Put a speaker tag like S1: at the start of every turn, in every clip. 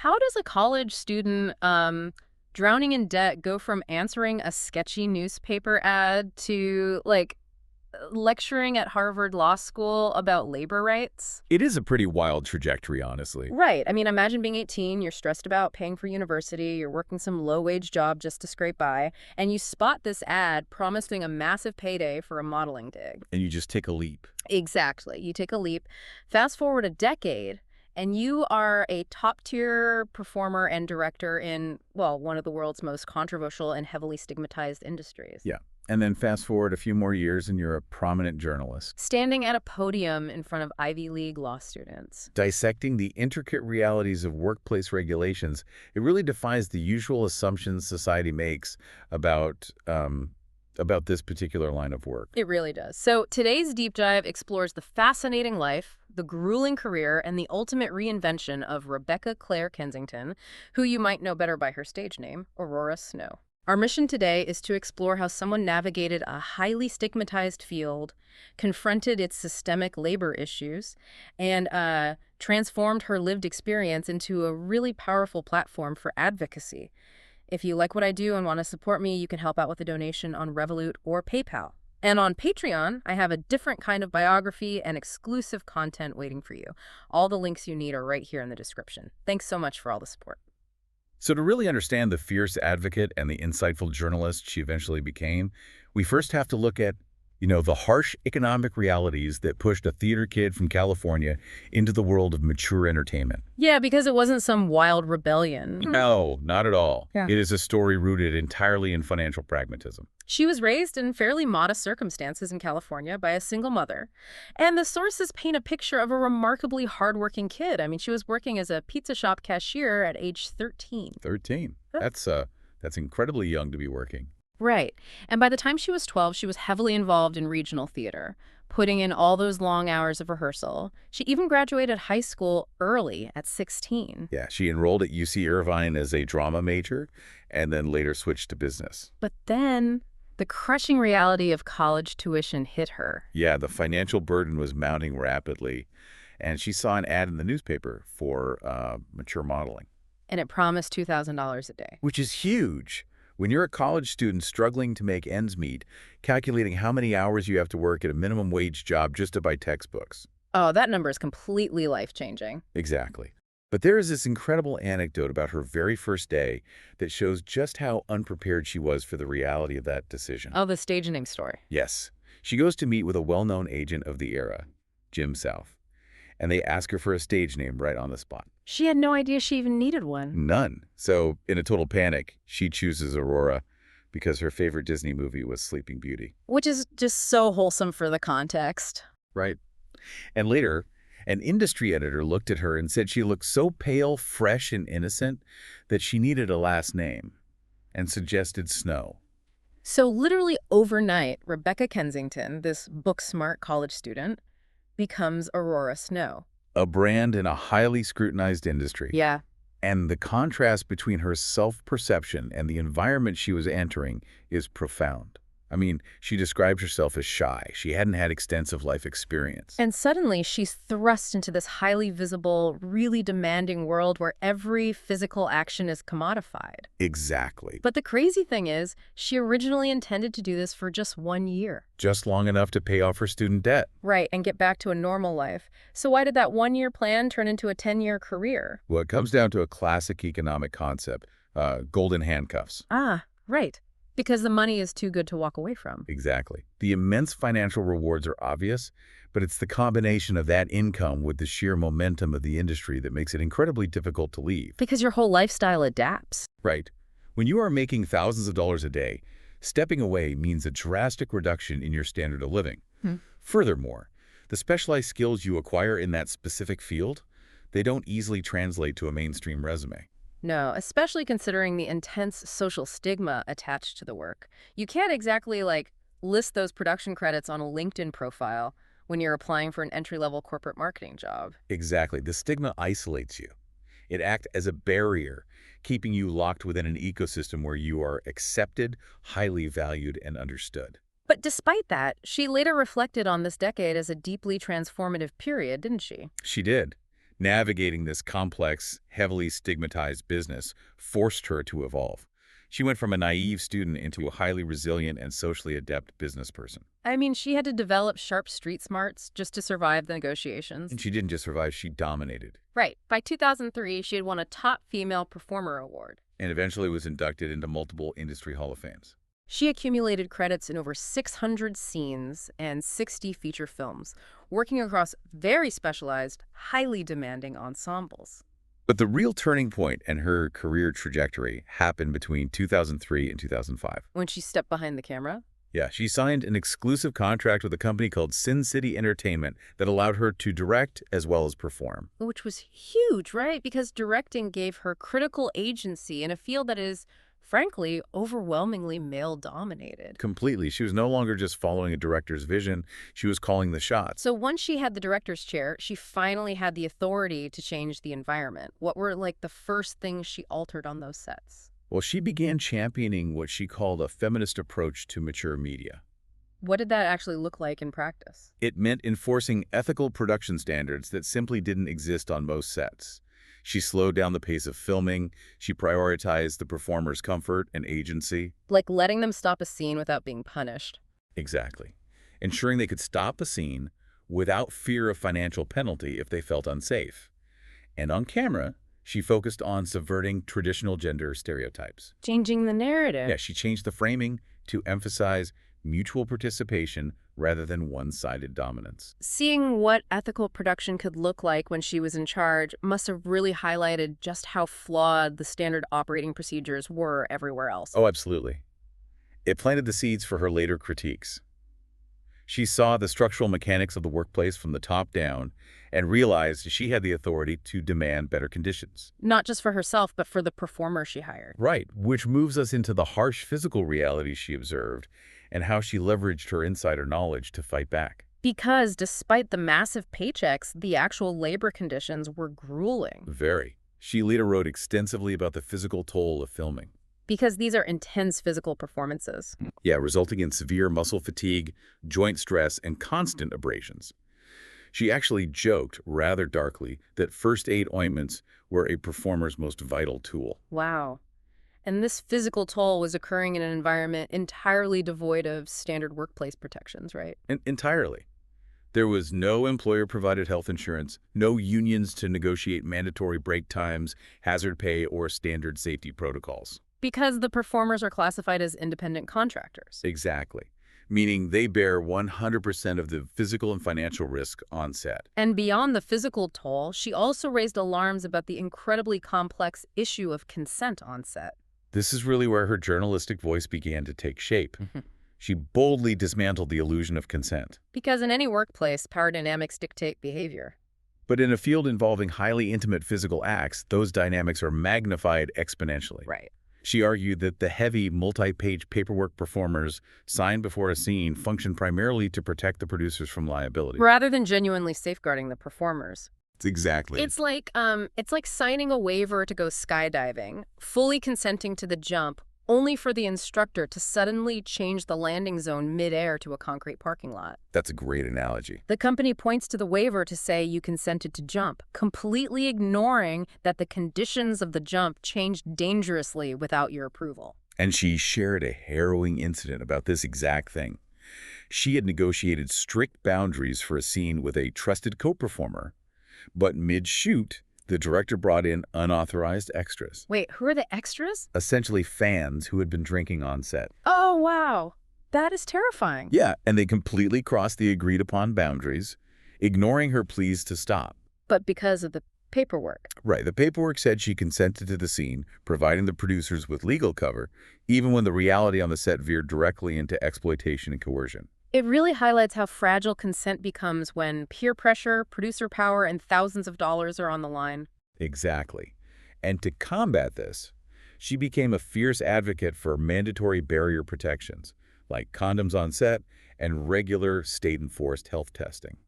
S1: how does a college student drowning in debt go from answering a sketchy newspaper ad to, like, lecturing at Harvard Law School about labor rights?
S2: It is a pretty wild trajectory, honestly.
S1: Right. I mean, imagine being 18, you're stressed about paying for university, you're working some low-wage job just to scrape by, and you spot this ad promising a massive payday for a modeling gig.
S2: And you just take a leap.
S1: Exactly. You take a leap. Fast forward a decade, and you are a top-tier performer and director in, well, one of the world's most controversial and heavily stigmatized industries.
S2: Yeah. And then fast forward a few more years and you're a prominent journalist.
S1: Standing at a podium in front of Ivy League law students.
S2: Dissecting the intricate realities of workplace regulations, it really defies the usual assumptions society makes about this particular line of work.
S1: It really does. So today's deep dive explores the fascinating life, the grueling career, and the ultimate reinvention of Rebecca Claire Kensington, who you might know better by her stage name, Aurora Snow. Our mission today is to explore how someone navigated a highly stigmatized field, confronted its systemic labor issues, and transformed her lived experience into a really powerful platform for advocacy. If you like what I do and want to support me, you can help out with a donation on Revolut or PayPal. And on Patreon, I have a different kind of biography and exclusive content waiting for you. All the links you need are right here in the description. Thanks so much for all the support.
S2: So to really understand the fierce advocate and the insightful journalist she eventually became, we first have to look at, the harsh economic realities that pushed a theater kid from California into the world of mature entertainment.
S1: Yeah, because it wasn't some wild rebellion.
S2: No, not at all.
S1: Yeah.
S2: It is a story rooted entirely in financial pragmatism.
S1: She was raised in fairly modest circumstances in California by a single mother. And the sources paint a picture of a remarkably hardworking kid. I mean, she was working as a pizza shop cashier at age 13.
S2: 13. That's incredibly young to be working.
S1: Right. And by the time she was 12, she was heavily involved in regional theater, putting in all those long hours of rehearsal. She even graduated high school early at 16.
S2: Yeah, she enrolled at UC Irvine as a drama major and then later switched to business.
S1: But then the crushing reality of college tuition hit her.
S2: Yeah, the financial burden was mounting rapidly, and she saw an ad in the newspaper for mature modeling.
S1: And it promised $2,000 a day.
S2: Which is huge. When you're a college student struggling to make ends meet, calculating how many hours you have to work at a minimum wage job just to buy textbooks.
S1: Oh, that number is completely life-changing.
S2: Exactly. But there is this incredible anecdote about her very first day that shows just how unprepared she was for the reality of that decision.
S1: Oh, the stage name story.
S2: Yes. She goes to meet with a well-known agent of the era, Jim South, and they ask her for a stage name right on the spot.
S1: She had no idea she even needed one.
S2: None. So, in a total panic, she chooses Aurora because her favorite Disney movie was Sleeping Beauty.
S1: Which is just so wholesome for the context.
S2: Right. And later, an industry editor looked at her and said she looked so pale, fresh, and innocent that she needed a last name and suggested Snow.
S1: So literally overnight, Rebecca Kensington, this book-smart college student, becomes Aurora Snow.
S2: A brand in a highly scrutinized industry.
S1: Yeah.
S2: And the contrast between her self-perception and the environment she was entering is profound. I mean, she describes herself as shy. She hadn't had extensive life experience.
S1: And suddenly she's thrust into this highly visible, really demanding world where every physical action is commodified.
S2: Exactly.
S1: But the crazy thing is, she originally intended to do this for just 1 year.
S2: Just long enough to pay off her student debt.
S1: Right, and get back to a normal life. So why did that 1-year plan turn into a 10-year career?
S2: Well, it comes down to a classic economic concept, golden handcuffs.
S1: Ah, right. Because the money is too good to walk away from.
S2: Exactly. The immense financial rewards are obvious, but it's the combination of that income with the sheer momentum of the industry that makes it incredibly difficult to leave.
S1: Because your whole lifestyle adapts.
S2: Right. When you are making thousands of dollars a day, stepping away means a drastic reduction in your standard of living. Furthermore, the specialized skills you acquire in that specific field, they don't easily translate to a mainstream resume.
S1: No, especially considering the intense social stigma attached to the work. You can't exactly, list those production credits on a LinkedIn profile when you're applying for an entry-level corporate marketing job.
S2: Exactly. The stigma isolates you. It acts as a barrier, keeping you locked within an ecosystem where you are accepted, highly valued, and understood.
S1: But despite that, she later reflected on this decade as a deeply transformative period, didn't she?
S2: She did. Navigating this complex, heavily stigmatized business forced her to evolve. She went from a naive student into a highly resilient and socially adept business person.
S1: I mean, she had to develop sharp street smarts just to survive the negotiations.
S2: And she didn't just survive, she dominated.
S1: Right. By 2003, she had won a Top Female Performer award.
S2: And eventually was inducted into multiple industry Hall of Fames.
S1: She accumulated credits in over 600 scenes and 60 feature films, working across very specialized, highly demanding ensembles.
S2: But the real turning point in her career trajectory happened between 2003 and 2005.
S1: When she stepped behind the camera?
S2: Yeah, she signed an exclusive contract with a company called Sin City Entertainment that allowed her to direct as well as perform.
S1: Which was huge, right? Because directing gave her critical agency in a field that is, frankly, overwhelmingly male-dominated.
S2: Completely. She was no longer just following a director's vision. She was calling the shots.
S1: So once she had the director's chair, she finally had the authority to change the environment. What were, like, the first things she altered on those sets?
S2: Well, she began championing what she called a feminist approach to mature media.
S1: What did that actually look like in practice?
S2: It meant enforcing ethical production standards that simply didn't exist on most sets. She slowed down the pace of filming. She prioritized the performer's comfort and agency.
S1: Like letting them stop a scene without being punished.
S2: Exactly. Ensuring they could stop a scene without fear of financial penalty if they felt unsafe. And on camera, she focused on subverting traditional gender stereotypes.
S1: Changing the narrative.
S2: Yeah, she changed the framing to emphasize mutual participation rather than one-sided dominance.
S1: Seeing what ethical production could look like when she was in charge must have really highlighted just how flawed the standard operating procedures were everywhere else.
S2: Oh, absolutely. It planted the seeds for her later critiques. She saw the structural mechanics of the workplace from the top down and realized she had the authority to demand better conditions.
S1: Not just for herself, but for the performer she hired.
S2: Right, which moves us into the harsh physical realities she observed and how she leveraged her insider knowledge to fight back.
S1: Because despite the massive paychecks, the actual labor conditions were grueling.
S2: Very. She later wrote extensively about the physical toll of filming.
S1: Because these are intense physical performances.
S2: Yeah, resulting in severe muscle fatigue, joint stress, and constant abrasions. She actually joked, rather darkly, that first aid ointments were a performer's most vital tool.
S1: Wow. And this physical toll was occurring in an environment entirely devoid of standard workplace protections, right?
S2: Entirely. There was no employer-provided health insurance, no unions to negotiate mandatory break times, hazard pay, or standard safety protocols.
S1: Because the performers are classified as independent contractors.
S2: Exactly. Meaning they bear 100% of the physical and financial risk on set.
S1: And beyond the physical toll, she also raised alarms about the incredibly complex issue of consent on set.
S2: This is really where her journalistic voice began to take shape. She boldly dismantled the illusion of consent.
S1: Because in any workplace, power dynamics dictate behavior.
S2: But in a field involving highly intimate physical acts, those dynamics are magnified exponentially.
S1: Right.
S2: She argued that the heavy, multi-page paperwork performers signed before a scene function primarily to protect the producers from liability.
S1: Rather than genuinely safeguarding the performers.
S2: Exactly.
S1: It's like signing a waiver to go skydiving, fully consenting to the jump, only for the instructor to suddenly change the landing zone mid-air to a concrete parking lot.
S2: That's a great analogy.
S1: The company points to the waiver to say you consented to jump, completely ignoring that the conditions of the jump changed dangerously without your approval.
S2: And she shared a harrowing incident about this exact thing. She had negotiated strict boundaries for a scene with a trusted co-performer, but mid-shoot, the director brought in unauthorized extras.
S1: Wait, who are the extras?
S2: Essentially fans who had been drinking on set.
S1: Oh, wow. That is terrifying.
S2: Yeah, and they completely crossed the agreed-upon boundaries, ignoring her pleas to stop.
S1: But because of the paperwork.
S2: Right, the paperwork said she consented to the scene, providing the producers with legal cover, even when the reality on the set veered directly into exploitation and coercion.
S1: It really highlights how fragile consent becomes when peer pressure, producer power, and thousands of dollars are on the line.
S2: Exactly. And to combat this, she became a fierce advocate for mandatory barrier protections, like condoms on set and regular state-enforced health testing.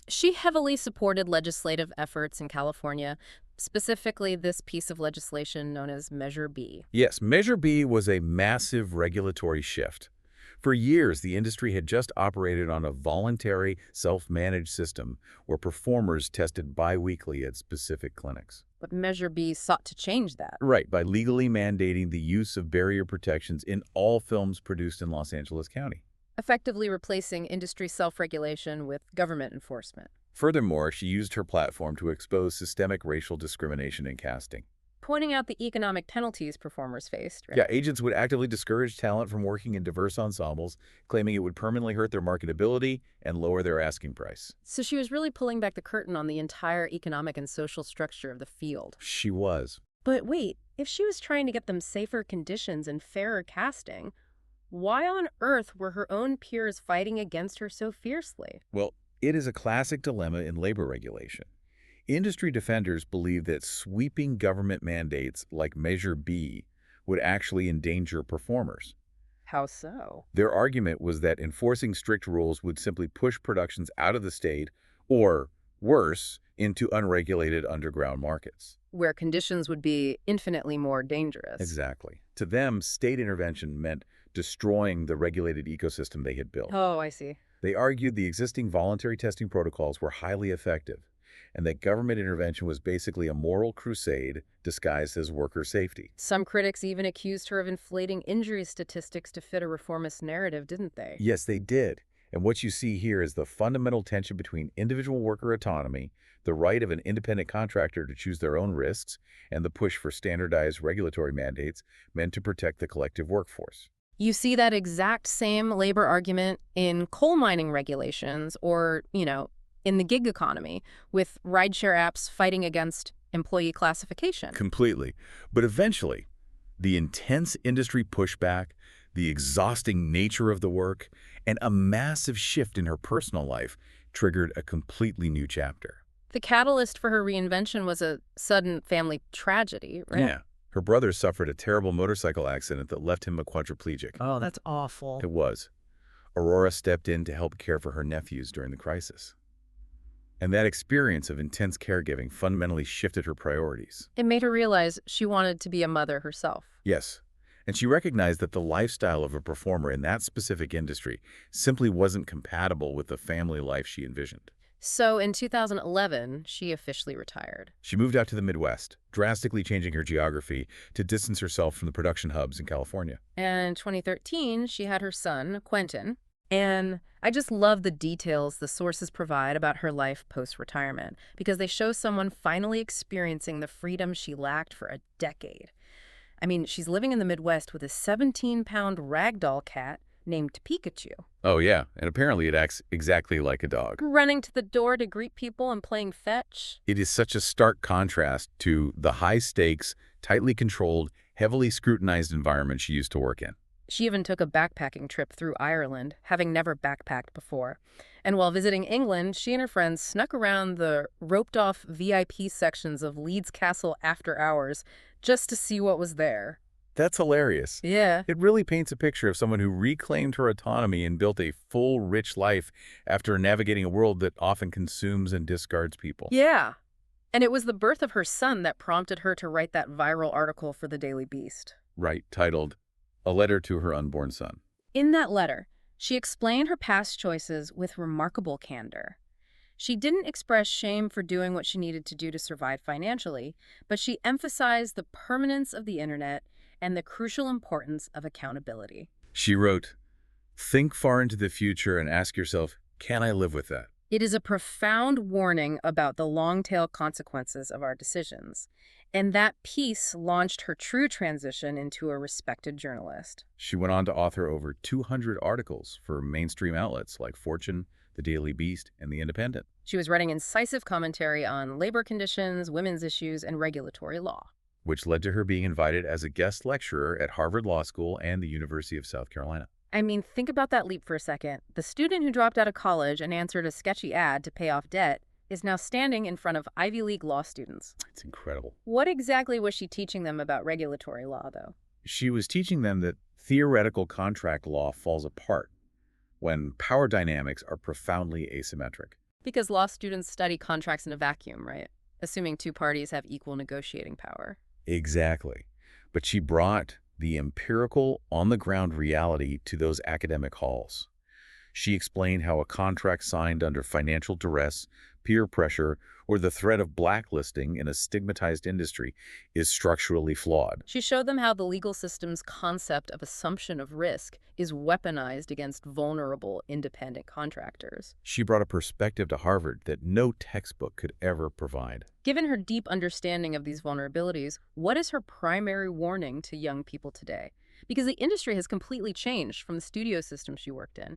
S1: She heavily supported legislative efforts in California, specifically this piece of legislation known as Measure B.
S2: Yes, Measure B was a massive regulatory shift. For years, the industry had just operated on a voluntary, self-managed system where performers tested biweekly at specific clinics.
S1: But Measure B sought to change that.
S2: Right, by legally mandating the use of barrier protections in all films produced in Los Angeles County.
S1: Effectively replacing industry self-regulation with government enforcement.
S2: Furthermore, she used her platform to expose systemic racial discrimination in casting.
S1: Pointing out the economic penalties performers faced, right?
S2: Yeah, agents would actively discourage talent from working in diverse ensembles, claiming it would permanently hurt their marketability and lower their asking price.
S1: So she was really pulling back the curtain on the entire economic and social structure of the field.
S2: She was.
S1: But wait, if she was trying to get them safer conditions and fairer casting, why on earth were her own peers fighting against her so fiercely?
S2: Well, it is a classic dilemma in labor regulation. Industry defenders believe that sweeping government mandates like Measure B would actually endanger performers.
S1: How so?
S2: Their argument was that enforcing strict rules would simply push productions out of the state or, worse, into unregulated underground markets.
S1: Where conditions would be infinitely more dangerous.
S2: Exactly. To them, state intervention meant destroying the regulated ecosystem they had built.
S1: Oh, I see.
S2: They argued the existing voluntary testing protocols were highly effective, and that government intervention was basically a moral crusade disguised as worker safety.
S1: Some critics even accused her of inflating injury statistics to fit a reformist narrative, didn't they?
S2: Yes, they did. And what you see here is the fundamental tension between individual worker autonomy, the right of an independent contractor to choose their own risks, and the push for standardized regulatory mandates meant to protect the collective workforce.
S1: You see that exact same labor argument in coal mining regulations or, in the gig economy, with rideshare apps fighting against employee classification.
S2: Completely. But eventually, the intense industry pushback, the exhausting nature of the work, and a massive shift in her personal life triggered a completely new chapter.
S1: The catalyst for her reinvention was a sudden family tragedy, right?
S2: Yeah. Her brother suffered a terrible motorcycle accident that left him a quadriplegic.
S1: Oh, that's awful.
S2: It was. Aurora stepped in to help care for her nephews during the crisis. And that experience of intense caregiving fundamentally shifted her priorities.
S1: It made her realize she wanted to be a mother herself.
S2: Yes. And she recognized that the lifestyle of a performer in that specific industry simply wasn't compatible with the family life she envisioned.
S1: So in 2011, she officially retired.
S2: She moved out to the Midwest, drastically changing her geography to distance herself from the production hubs in California.
S1: And in 2013, she had her son, Quentin. And I just love the details the sources provide about her life post-retirement, because they show someone finally experiencing the freedom she lacked for a decade. I mean, she's living in the Midwest with a 17-pound ragdoll cat named Pikachu.
S2: Oh, yeah. And apparently it acts exactly like a dog.
S1: Running to the door to greet people and playing fetch.
S2: It is such a stark contrast to the high-stakes, tightly controlled, heavily scrutinized environment she used to work in.
S1: She even took a backpacking trip through Ireland, having never backpacked before. And while visiting England, she and her friends snuck around the roped-off VIP sections of Leeds Castle after hours just to see what was there.
S2: That's hilarious.
S1: Yeah.
S2: It really paints a picture of someone who reclaimed her autonomy and built a full, rich life after navigating a world that often consumes and discards people.
S1: Yeah. And it was the birth of her son that prompted her to write that viral article for the Daily Beast.
S2: Right, titled, A Letter to Her Unborn Son.
S1: In that letter, she explained her past choices with remarkable candor. She didn't express shame for doing what she needed to do to survive financially, but she emphasized the permanence of the internet and the crucial importance of accountability.
S2: She wrote, "Think far into the future and ask yourself, can I live with that?"
S1: It is a profound warning about the long-tail consequences of our decisions, and that piece launched her true transition into a respected journalist.
S2: She went on to author over 200 articles for mainstream outlets like Fortune, The Daily Beast, and The Independent.
S1: She was writing incisive commentary on labor conditions, women's issues, and regulatory law,
S2: which led to her being invited as a guest lecturer at Harvard Law School and the University of South Carolina.
S1: I mean, think about that leap for a second. The student who dropped out of college and answered a sketchy ad to pay off debt is now standing in front of Ivy League law students.
S2: It's incredible.
S1: What exactly was she teaching them about regulatory law, though?
S2: She was teaching them that theoretical contract law falls apart when power dynamics are profoundly asymmetric.
S1: Because law students study contracts in a vacuum, right? Assuming two parties have equal negotiating power.
S2: Exactly. But she brought the empirical, on-the-ground reality to those academic halls. She explained how a contract signed under financial duress, peer pressure, or the threat of blacklisting in a stigmatized industry is structurally flawed.
S1: She showed them how the legal system's concept of assumption of risk is weaponized against vulnerable, independent contractors.
S2: She brought a perspective to Harvard that no textbook could ever provide.
S1: Given her deep understanding of these vulnerabilities, what is her primary warning to young people today? Because the industry has completely changed from the studio system she worked in.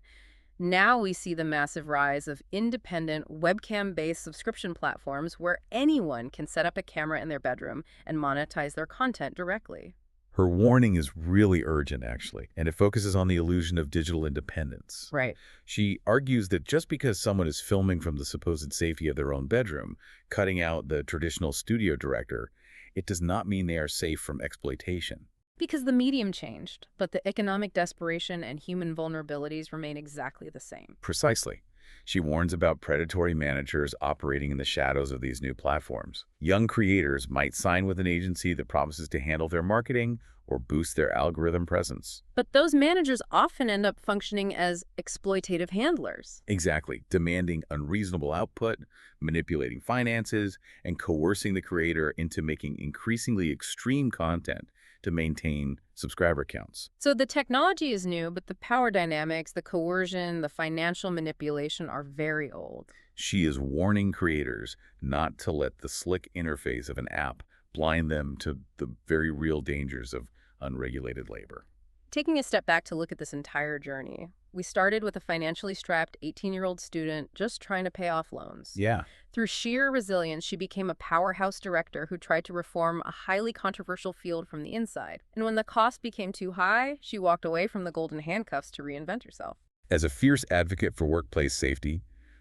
S1: Now we see the massive rise of independent, webcam-based subscription platforms where anyone can set up a camera in their bedroom and monetize their content directly.
S2: Her warning is really urgent, actually, and it focuses on the illusion of digital independence.
S1: Right.
S2: She argues that just because someone is filming from the supposed safety of their own bedroom, cutting out the traditional studio director, it does not mean they are safe from exploitation.
S1: Because the medium changed, but the economic desperation and human vulnerabilities remain exactly the same.
S2: Precisely. She warns about predatory managers operating in the shadows of these new platforms. Young creators might sign with an agency that promises to handle their marketing or boost their algorithm presence.
S1: But those managers often end up functioning as exploitative handlers.
S2: Exactly, demanding unreasonable output, manipulating finances, and coercing the creator into making increasingly extreme content to maintain subscriber counts.
S1: So the technology is new, but the power dynamics, the coercion, the financial manipulation are very old.
S2: She is warning creators not to let the slick interface of an app blind them to the very real dangers of unregulated labor.
S1: Taking a step back to look at this entire journey, we started with a financially strapped 18-year-old student just trying to pay off loans.
S2: Yeah.
S1: Through sheer resilience, she became a powerhouse director who tried to reform a highly controversial field from the inside. And when the cost became too high, she walked away from the golden handcuffs to reinvent herself.
S2: As a fierce advocate for workplace safety,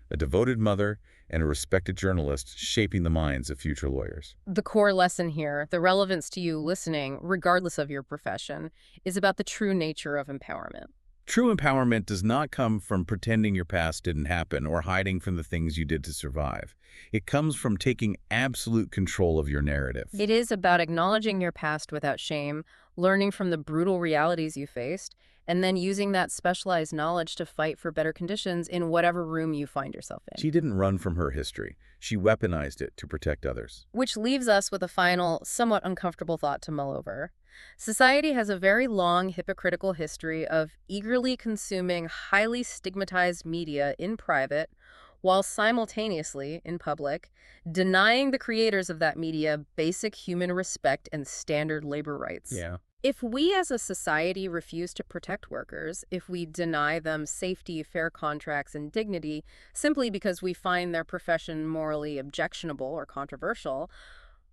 S2: a devoted mother, and a respected journalist shaping the minds of future lawyers.
S1: The core lesson here, the relevance to you listening, regardless of your profession, is about the true nature of empowerment.
S2: True empowerment does not come from pretending your past didn't happen or hiding from the things you did to survive. It comes from taking absolute control of your narrative.
S1: It is about acknowledging your past without shame, learning from the brutal realities you faced, and then using that specialized knowledge to fight for better conditions in whatever room you find yourself in.
S2: She didn't run from her history. She weaponized it to protect others.
S1: Which leaves us with a final, somewhat uncomfortable thought to mull over. Society has a very long, hypocritical history of eagerly consuming highly stigmatized media in private, while simultaneously, in public, denying the creators of that media basic human respect and standard labor rights.
S2: Yeah.
S1: If we as a society refuse to protect workers, if we deny them safety, fair contracts, and dignity simply because we find their profession morally objectionable or controversial,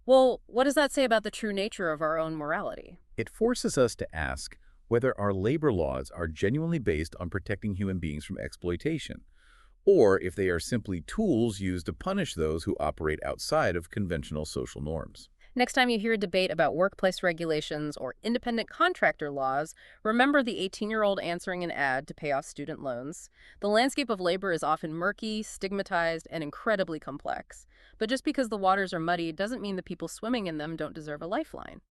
S1: well, what does that say about the true nature of our own morality?
S2: It forces us to ask whether our labor laws are genuinely based on protecting human beings from exploitation, or if they are simply tools used to punish those who operate outside of conventional social norms.
S1: Next time you hear a debate about workplace regulations or independent contractor laws, remember the 18-year-old answering an ad to pay off student loans. The landscape of labor is often murky, stigmatized, and incredibly complex. But just because the waters are muddy doesn't mean the people swimming in them don't deserve a lifeline.